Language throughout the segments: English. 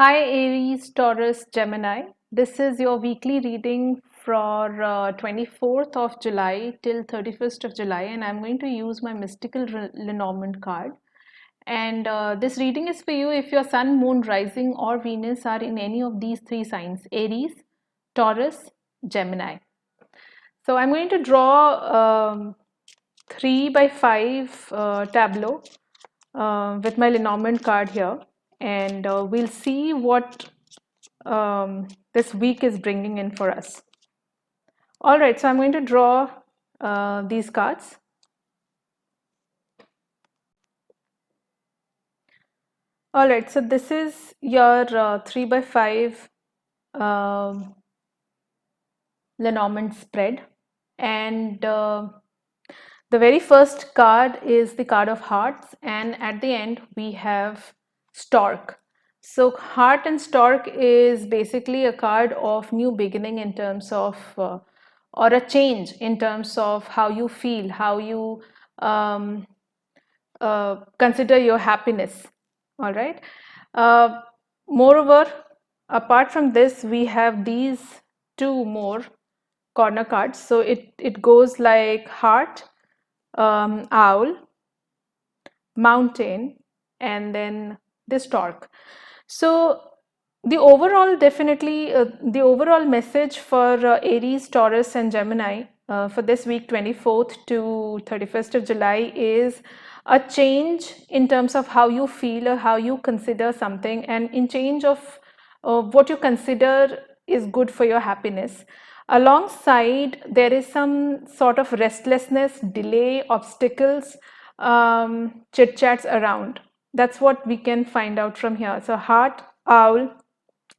Hi Aries, Taurus, Gemini. This is your weekly reading for 24th of July till 31st of July, and I'm going to use my mystical Lenormand card. And this reading is for you if your Sun, Moon, Rising, or Venus are in any of these three signs: Aries, Taurus, Gemini. So I'm going to draw 3 by 5 tableau with my Lenormand card here, and we'll see what this week is bringing in for us. All right, so I'm going to draw these cards. All right, so this is your 3 by 5 Lenormand spread, and the very first card is the card of hearts, and at the end we have stork. So heart and stork is basically a card of new beginning in terms of or a change in terms of how you feel, how you consider your happiness. All right. Moreover, apart from this, we have these two more corner cards. So it goes like heart, owl, mountain, and then the stork. So the overall definitely the overall message for Aries, Taurus, and Gemini for this week 24th to 31st of July is a change in terms of how you feel or how you consider something, and in change of what you consider is good for your happiness. Alongside, there is some sort of restlessness, delay, obstacles, chit chats around. That's what we can find out from here. So, heart, owl,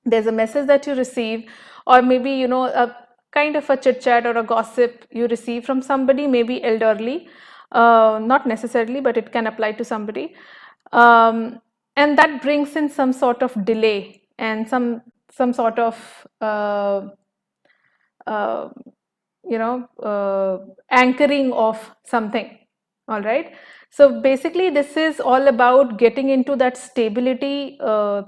there's a message that you receive, or maybe a kind of a chit chat or a gossip you receive from somebody, maybe elderly, not necessarily, but it can apply to somebody, and that brings in some sort of delay and some sort of uh, anchoring of something. All right, so basically this is all about getting into that stability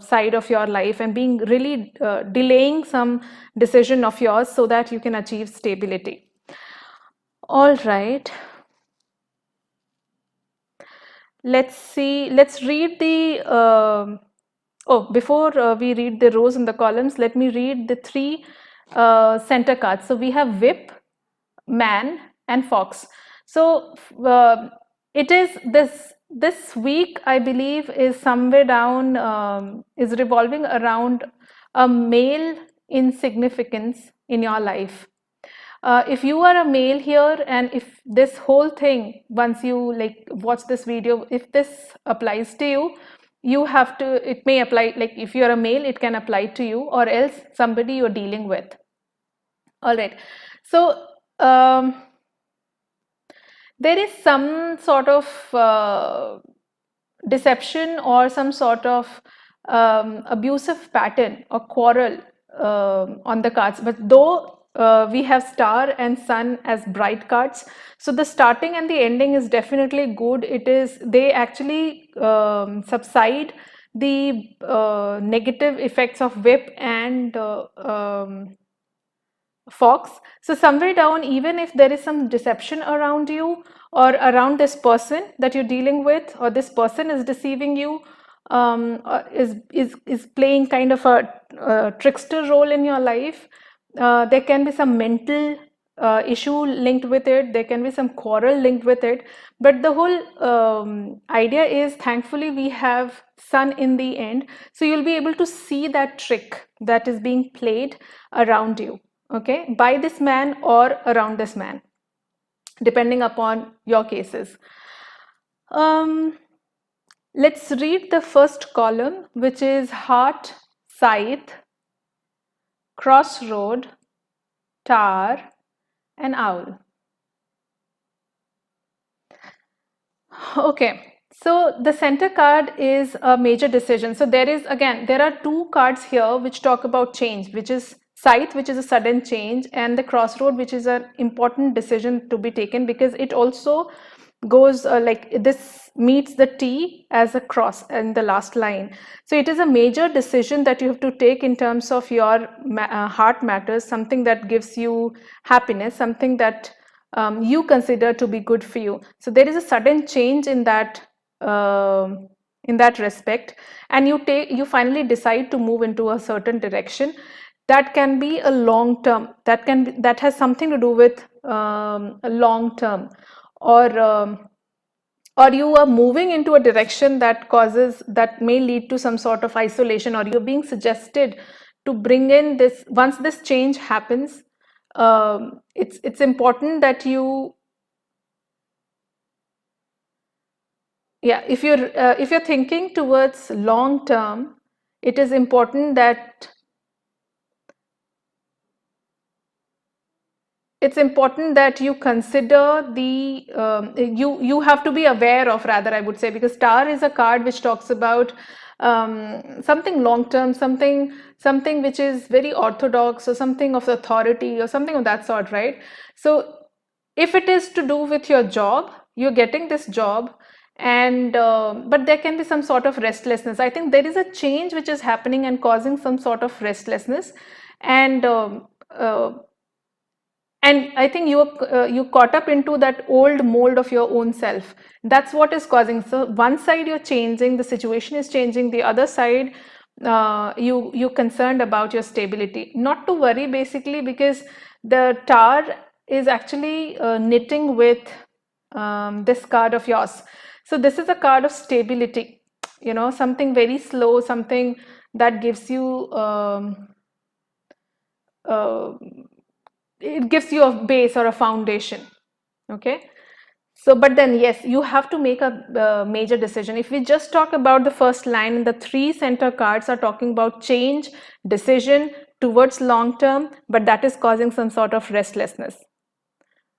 side of your life and being really delaying some decision of yours so that you can achieve stability. All right, let's read the before we read the rows and the columns, let me read the three center cards. So we have whip, man, and fox. So it is this week, I believe, is somewhere down is revolving around a male insignificance in your life. If you are a male here, and if this whole thing, once you like watch this video, if this applies to you, you have to, it may apply, like if you're a male, it can apply to you, or else somebody you're dealing with. All right, so there is some sort of deception or some sort of abusive pattern or quarrel on the cards, but though we have star and sun as bright cards, so the starting and the ending is definitely good. It is, they actually subside the negative effects of whip and fox. So somewhere down, even if there is some deception around you or around this person that you're dealing with, or this person is deceiving you, is playing kind of a trickster role in your life, there can be some mental issue linked with it, there can be some quarrel linked with it, but the whole idea is, thankfully we have sun in the end, so you'll be able to see that trick that is being played around you, okay, by this man or around this man, depending upon your cases. Let's read the first column, which is heart, scythe, crossroad, tower, and owl. Okay, so the center card is a major decision. So there is, again, there are two cards here which talk about change, which is scythe, which is a sudden change, and the crossroad, which is an important decision to be taken, because it also goes like this, meets the T as a cross in the last line. So it is a major decision that you have to take in terms of your heart matters, something that gives you happiness, something that you consider to be good for you. So there is a sudden change in that respect, and you finally decide to move into a certain direction. That can be a long term, that has something to do with a long term, or or you are moving into a direction that may lead to some sort of isolation, or you're being suggested to bring in this. Once this change happens, it's important that you, yeah, if you're thinking towards long term, it is important that you consider the you have to be aware of, rather I would say, because star is a card which talks about something long term, something which is very orthodox, or something of authority, or something of that sort, right? So if it is to do with your job, you're getting this job, and but there can be some sort of restlessness. I think there is a change which is happening and causing some sort of restlessness, and uh, I think you caught up into that old mold of your own self. That's what is causing. So one side you're changing, the situation is changing. The other side, you concerned about your stability. Not to worry, basically, because the tower is actually knitting with this card of yours. So this is a card of stability. You know, something very slow, something that gives you. Uh, it gives you a base or a foundation. Okay, so but then yes, you have to make a major decision. If we just talk about the first line, the three center cards are talking about change, decision towards long term, but that is causing some sort of restlessness.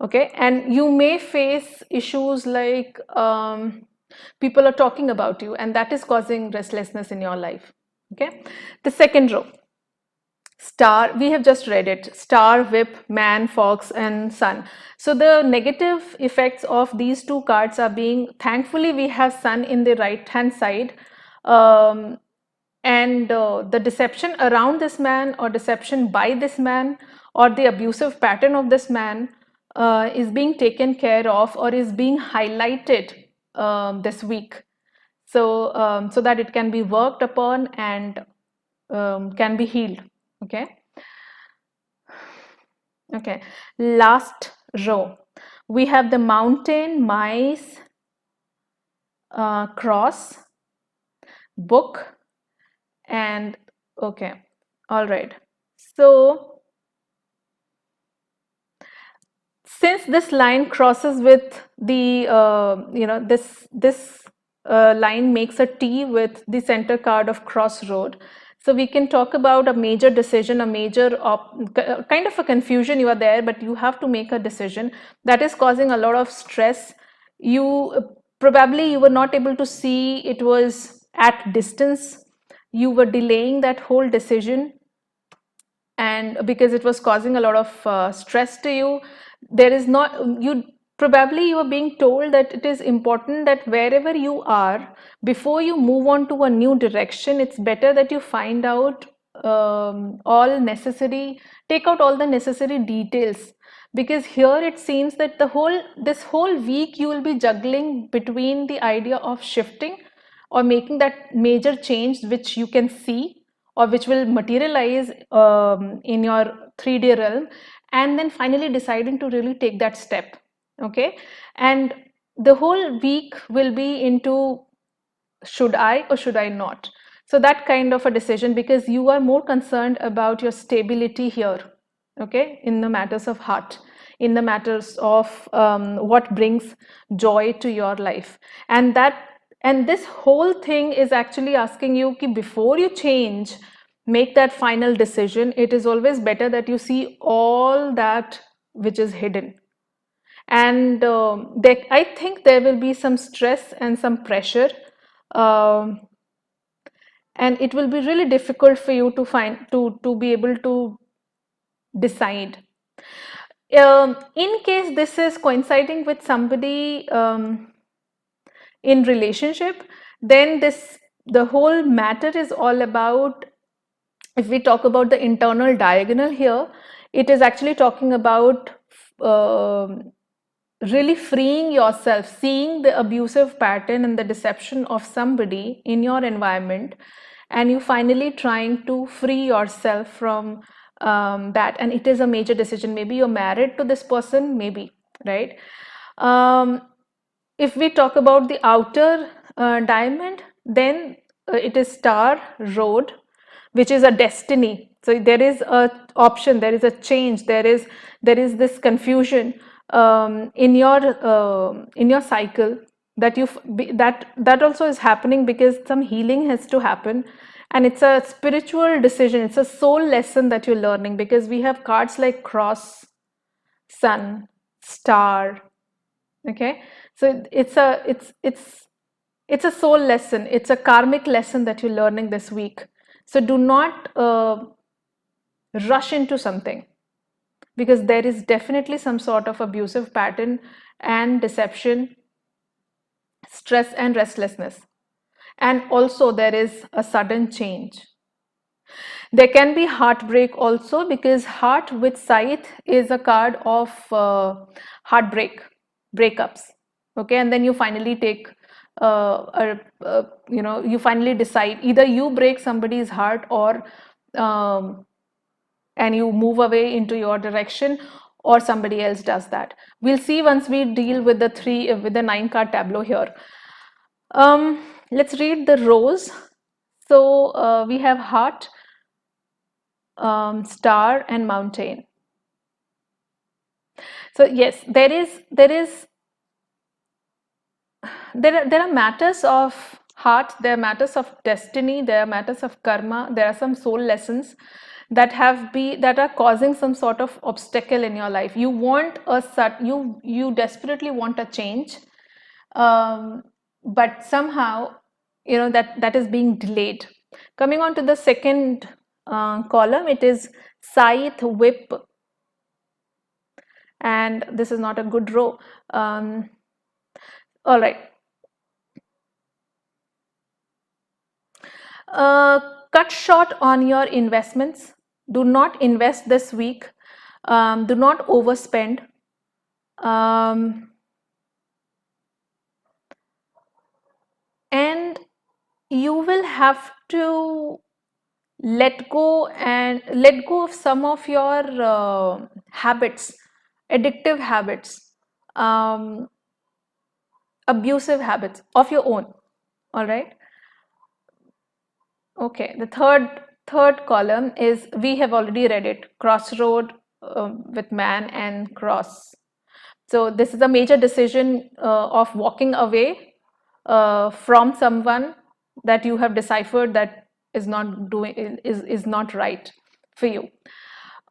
Okay, and you may face issues like people are talking about you, and that is causing restlessness in your life. Okay, the second row, star, we have just read it, star, whip, man, fox, and sun. So the negative effects of these two cards are being, thankfully we have sun in the right hand side, um, and the deception around this man, or deception by this man, or the abusive pattern of this man is being taken care of, or is being highlighted this week, so that it can be worked upon and can be healed. Okay. Okay, last row. We have the mountain, mice, cross, book, and okay, all right. So since this line crosses with the, this line makes a T with the center card of crossroad. So we can talk about a major decision, a major kind of a confusion. You are there, but you have to make a decision that is causing a lot of stress. Probably you were not able to see, it was at distance. You were delaying that whole decision, and because it was causing a lot of stress to you. There is not, you probably you are being told that it is important that wherever you are, before you move on to a new direction, it's better that you find out all necessary, take out all the necessary details, because here it seems that this whole week you will be juggling between the idea of shifting or making that major change which you can see, or which will materialize in your 3D realm, and then finally deciding to really take that step. Okay, and the whole week will be into, should I or should I not? So that kind of a decision, because you are more concerned about your stability here. Okay, in the matters of heart, in the matters of what brings joy to your life, and this whole thing is actually asking you ki before you change, make that final decision, it is always better that you see all that which is hidden. And I think there will be some stress and some pressure, um, and it will be really difficult for you to be able to decide. In case this is coinciding with somebody in relationship, then the whole matter is all about, if we talk about the internal diagonal here, it is actually talking about really freeing yourself, seeing the abusive pattern and the deception of somebody in your environment, and you finally trying to free yourself from that. And it is a major decision. Maybe you're married to this person, maybe, right? If we talk about the outer diamond, then it is star road, which is a destiny. So there is a option, there is a change, there is this confusion in your cycle, that that also is happening because some healing has to happen, and it's a spiritual decision, it's a soul lesson that you're learning, because we have cards like cross, sun, star. Okay, so it's a soul lesson, it's a karmic lesson that you're learning this week. So do not rush into something, because there is definitely some sort of abusive pattern and deception, stress and restlessness, and also there is a sudden change. There can be heartbreak also, because heart with scythe is a card of heartbreak, breakups. Okay, and then you finally take you finally decide, either you break somebody's heart, or and you move away into your direction, or somebody else does that. We'll see once we deal with the 9 card tableau here. Let's read the rose. So we have heart, star and mountain. So yes, there are matters of heart, there are matters of destiny, there are matters of karma, there are some soul lessons that are causing some sort of obstacle in your life. You want you desperately want a change, but somehow that is being delayed. Coming on to the second column, it is scythe, whip, and this is not a good row. All right. Cut short on your investments. Do not invest this week. Do not overspend. And you will have to let go of some of your habits, addictive habits, abusive habits of your own. All right. Okay, the third column is, we have already read it, crossroad with man and cross. So this is a major decision of walking away from someone that you have deciphered that is not right for you.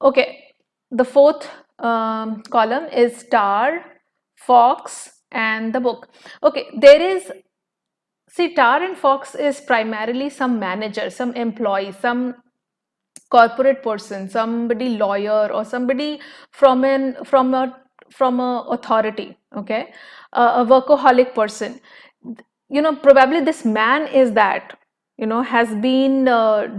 Okay, the fourth column is star, fox and the book. Okay, see, tar and fox is primarily some manager, some employee, some corporate person, somebody lawyer, or somebody from a authority. Okay, a workaholic person. Probably this man is that, has been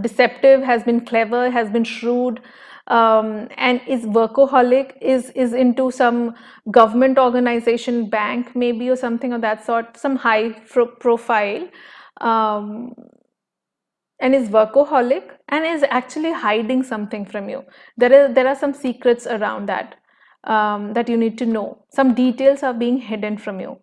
deceptive, has been clever, has been shrewd, and is workaholic, is into some government organization, bank maybe, or something of that sort, some high profile, and is workaholic, and is actually hiding something from you. There are some secrets around that, that you need to know. Some details are being hidden from you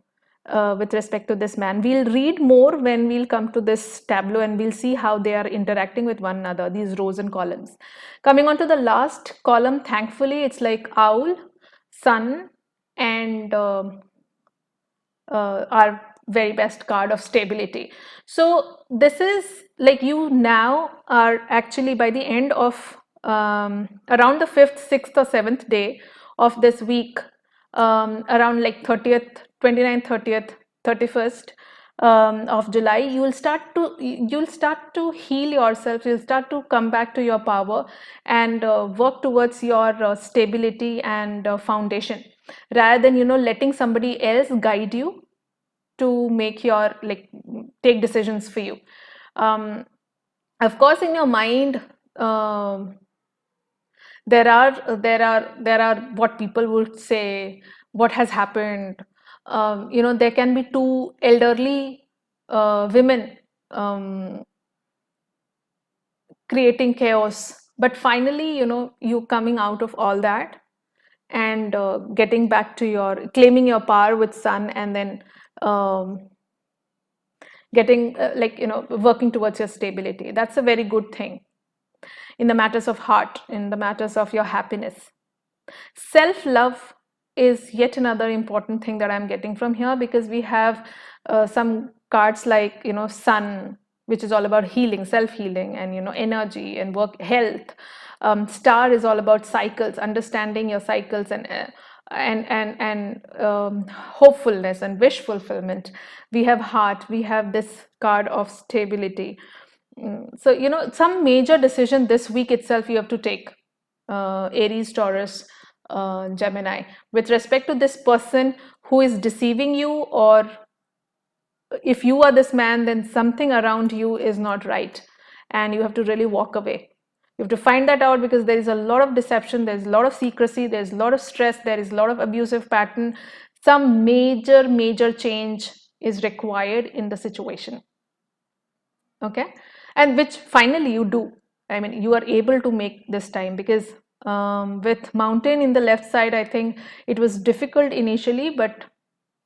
with respect to this man. We'll read more when we'll come to this tableau, and we'll see how they are interacting with one another, these rows and columns. Coming on to the last column, thankfully it's like owl, sun, and our very best card of stability. So this is like, you now are actually, by the end of around the 5th, 6th or 7th day of this week, around like 30th, 29th, 30th, 31st, of July, you'll start to heal yourself. You'll start to come back to your power and work towards your stability and foundation, rather than letting somebody else guide you to make your take decisions for you. Of course, in your mind, there are what people would say, what has happened. There can be two elderly women creating chaos, but finally, you coming out of all that and getting back to your claiming your power with sun, and then getting working towards your stability. That's a very good thing in the matters of heart, in the matters of your happiness. Self-love is yet another important thing that I'm getting from here, because we have some cards like sun, which is all about healing, self-healing, and energy and work, health. Star is all about cycles, understanding your cycles, and hopefulness and wish fulfillment. We have heart, we have this card of stability. So some major decision this week itself you have to take, Aries, Taurus, Gemini, with respect to this person who is deceiving you, or if you are this man, then something around you is not right, and you have to really walk away. You have to find that out, because there is a lot of deception, there's a lot of secrecy, there's a lot of stress, there is a lot of abusive pattern. Some major change is required in the situation. Okay, and which finally you do. I mean, you are able to make this time, because with mountain in the left side, I think it was difficult initially, but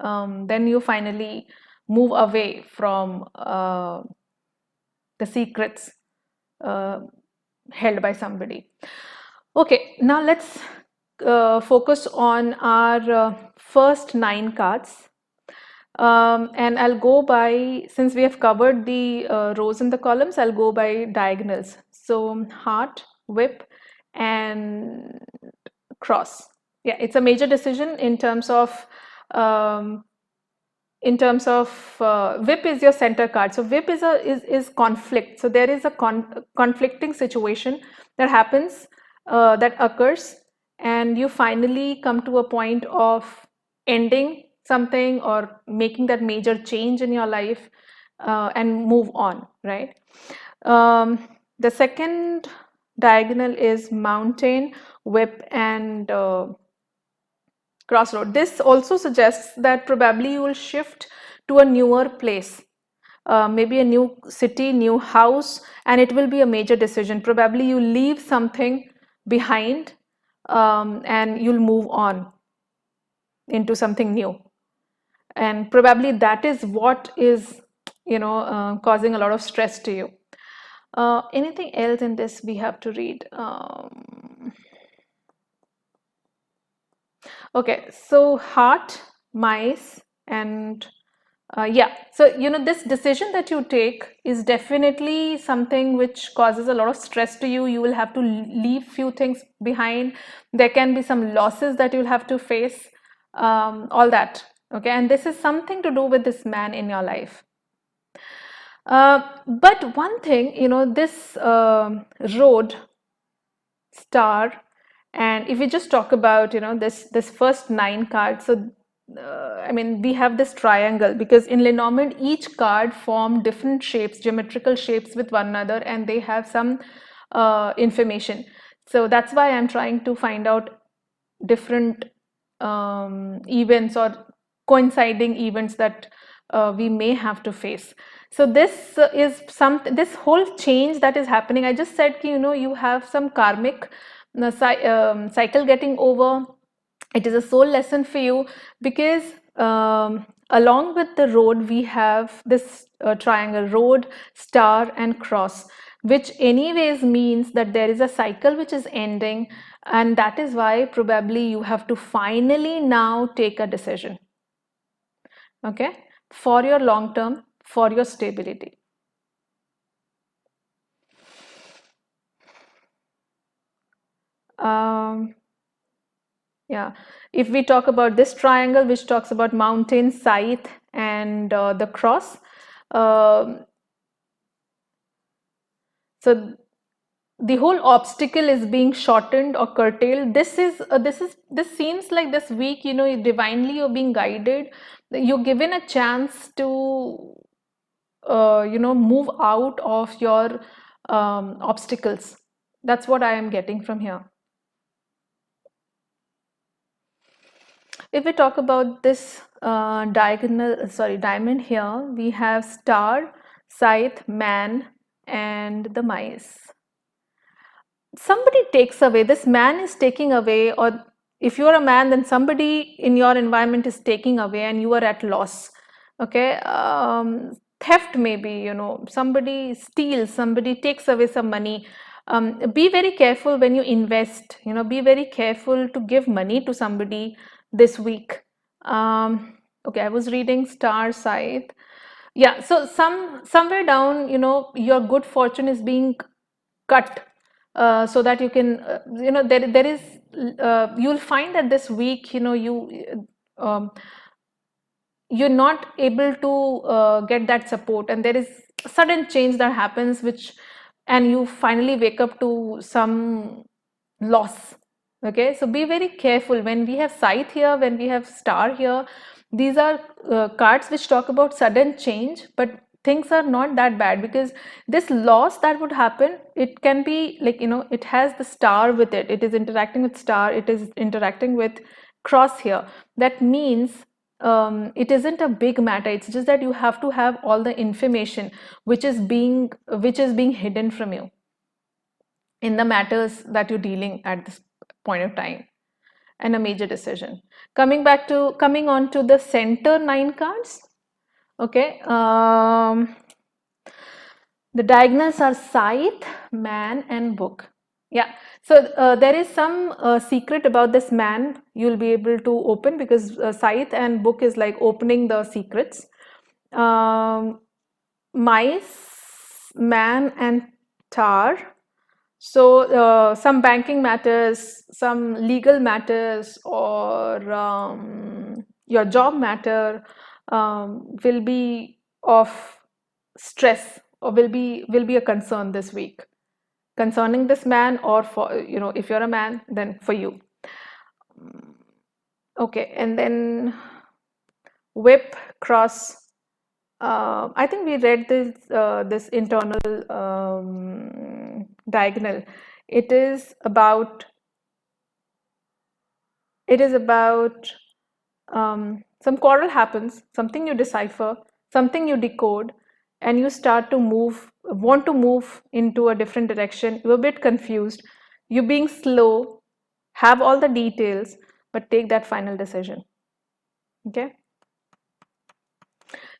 then you finally move away from the secrets held by somebody. Okay, now let's focus on our first 9 cards. And I'll go by, since we have covered the rows in the columns, I'll go by diagonals. So heart, whip, and cross. Yeah, it's a major decision in terms of whip is your center card. So whip is conflict. So there is a conflicting situation that happens, that occurs, and you finally come to a point of ending something or making that major change in your life, and move on, right? The second diagonal is mountain, whip, and crossroad. This also suggests that probably you will shift to a newer place, maybe a new city, new house, and it will be a major decision. Probably you leave something behind, and you'll move on into something new, and probably that is what is causing a lot of stress to you. Anything else in this we have to read? Okay, so heart, mice, and yeah, so this decision that you take is definitely something which causes a lot of stress to you. You will have to leave few things behind. There can be some losses that you'll have to face, all that. Okay, and this is something to do with this man in your life. But one thing, this road, star, and if we just talk about this first 9 cards, so I mean, we have this triangle, because in Lenormand each card form different shapes, geometrical shapes with one another, and they have some information. So that's why I'm trying to find out different events or coinciding events that we may have to face. So this is this whole change that is happening. I just said you have some karmic cycle getting over. It is a soul lesson for you, because along with the road we have this triangle, road, star, and cross, which anyways means that there is a cycle which is ending, and that is why probably you have to finally now take a decision, okay, for your long term, for your stability. Yeah, if we talk about this triangle, which talks about mountain, scythe, and the cross, Um, so the whole obstacle is being shortened or curtailed. This seems like this week, divinely you're being guided. You're given a chance to move out of your obstacles. That's what I am getting from here. If we talk about this diamond here, we have star, scythe, man, and the mice. Somebody takes away, this man is taking away, or if you're a man, then somebody in your environment is taking away and you are at loss. Okay, theft maybe, somebody steals, somebody takes away some money. Be very careful when you invest, be very careful to give money to somebody this week. Okay, I was reading star scythe. Yeah, so somewhere down, your good fortune is being cut, so that you can, there is, you'll find that this week, um, you're not able to get that support, and there is a sudden change that happens, and you finally wake up to some loss. Okay, so be very careful when we have scythe here, when we have star here. These are cards which talk about sudden change, but things are not that bad, because this loss that would happen, it can be like, it has the star with it, it is interacting with star, it is interacting with cross here. That means it isn't a big matter, it's just that you have to have all the information which is being hidden from you in the matters that you're dealing at this point of time, and a major decision. Coming on to the center 9 cards. Okay, the diagonals are scythe, man, and book. Yeah, so there is some secret about this man you'll be able to open, because scythe and book is like opening the secrets. Mice, man, and tar. So some banking matters, some legal matters, or your job matter will be of stress, or will be a concern this week concerning this man, or for, if you're a man, then for you. Okay, and then whip, cross. I think we read this internal diagonal. It is about some quarrel happens, something you decipher, something you decode, and you start to want to move into a different direction. You're a bit confused, you're being slow, have all the details, but take that final decision. Okay,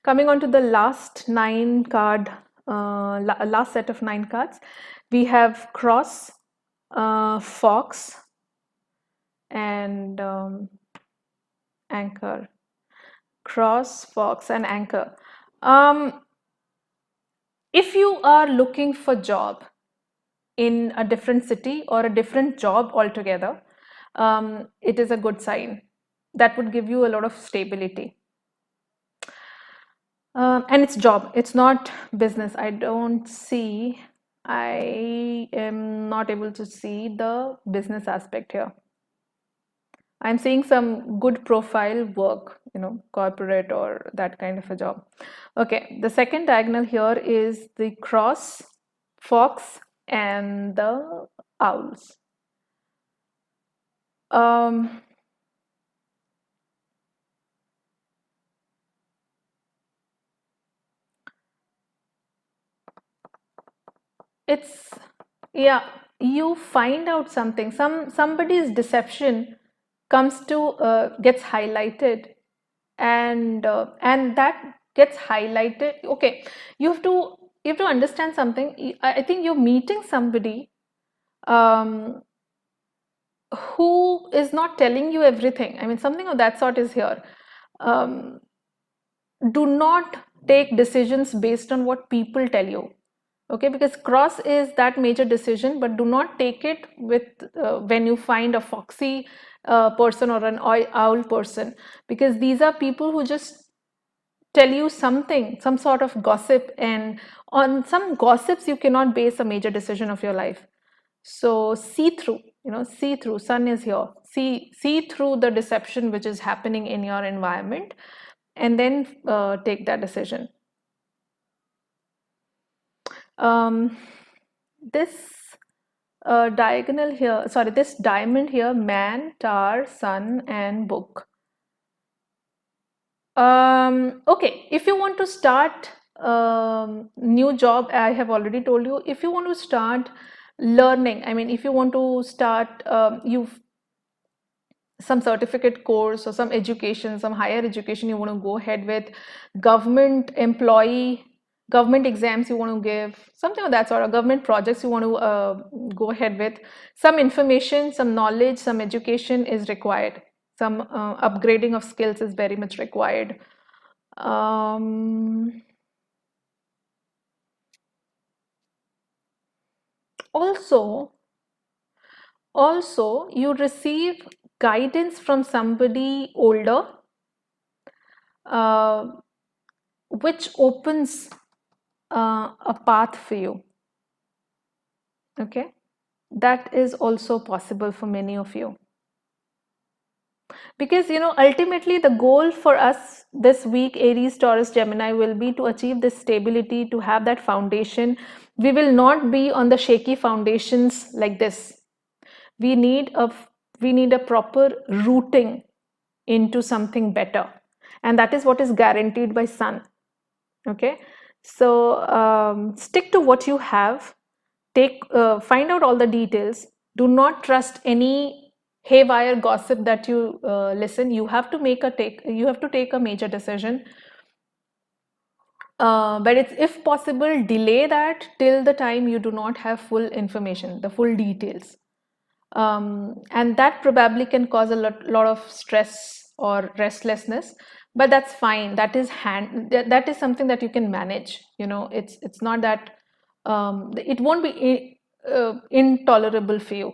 coming on to the last 9 card, last set of 9 cards, we have cross, fox, and anchor. Cross, fox, and anchor. If you are looking for job in a different city or a different job altogether, it is a good sign. That would give you a lot of stability. And it's job, it's not business. I am not able to see the business aspect here. I'm seeing some good profile work, corporate or that kind of a job. Okay, the second diagonal here is the cross, fox, and the owls. It's, yeah, you find out something, somebody's deception gets highlighted, and that gets highlighted. Okay, you have to understand something. I think you're meeting somebody who is not telling you everything. I mean, something of that sort is here. Do not take decisions based on what people tell you. Okay, because cross is that major decision, but do not take it with when you find a foxy person or an owl person, because these are people who just tell you something, some sort of gossip, and on some gossips you cannot base a major decision of your life. So see through, see through. Sun is here. See through the deception which is happening in your environment, and then take that decision. This diagonal here, sorry, this diamond here, man, tower, sun, and book. Okay, if you want to start new job, I have already told you. If you want to start learning, I mean, if you want to start you've some certificate course or some education, some higher education you want to go ahead with, government employee, government exams you want to give, something of that sort, of government projects you want to go ahead with, some information, some knowledge, some education is required, some upgrading of skills is very much required. Also, you receive guidance from somebody older, which opens a path for you. Okay, that is also possible for many of you, because ultimately the goal for us this week, Aries, Taurus, Gemini, will be to achieve this stability, to have that foundation. We will not be on the shaky foundations like this. We need a proper rooting into something better, and that is what is guaranteed by Sun. Okay, so stick to what you have. Find out all the details. Do not trust any haywire gossip that you listen. You have to take a major decision, but it's, if possible, delay that till the time you do not have full information, the full details. And that probably can cause a lot of stress or restlessness, but that's fine. That is something that you can manage. It's not that it won't be intolerable for you,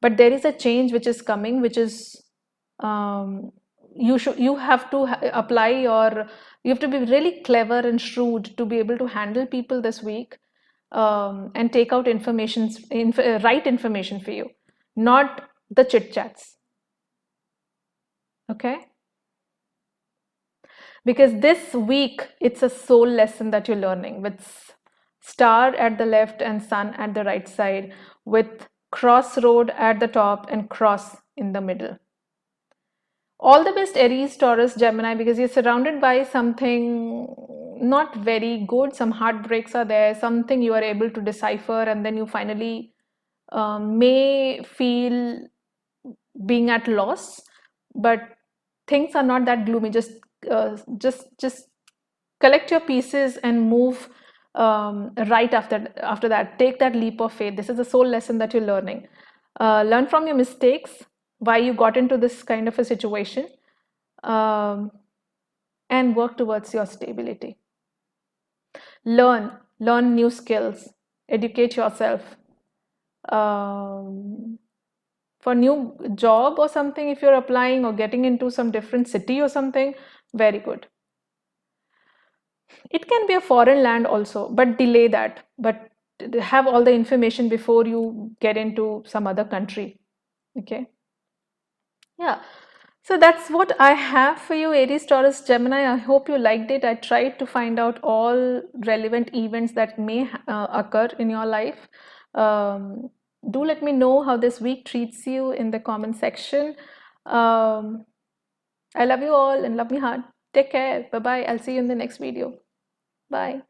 but there is a change which is coming, which is you have to apply you have to be really clever and shrewd to be able to handle people this week, and take out right information for you, not the chit chats. Okay, because this week it's a soul lesson that you're learning, with star at the left and sun at the right side, with crossroad at the top and cross in the middle. All the best, Aries, Taurus, Gemini, because you're surrounded by something not very good. Some heartbreaks are there, something you are able to decipher, and then you finally may feel being at loss, but things are not that gloomy. Just collect your pieces and move right after that. Take that leap of faith. This is a soul lesson that you're learning. Learn from your mistakes, why you got into this kind of a situation, and work towards your stability. Learn new skills, educate yourself. For new job or something, if you're applying or getting into some different city or something, very good. It can be a foreign land also, but delay that. But have all the information before you get into some other country. Okay. Yeah. So that's what I have for you, Aries, Taurus, Gemini. I hope you liked it. I tried to find out all relevant events that may occur in your life. Do let me know how this week treats you in the comment section. I love you all and love me hard. Take care. Bye bye. I'll see you in the next video. Bye.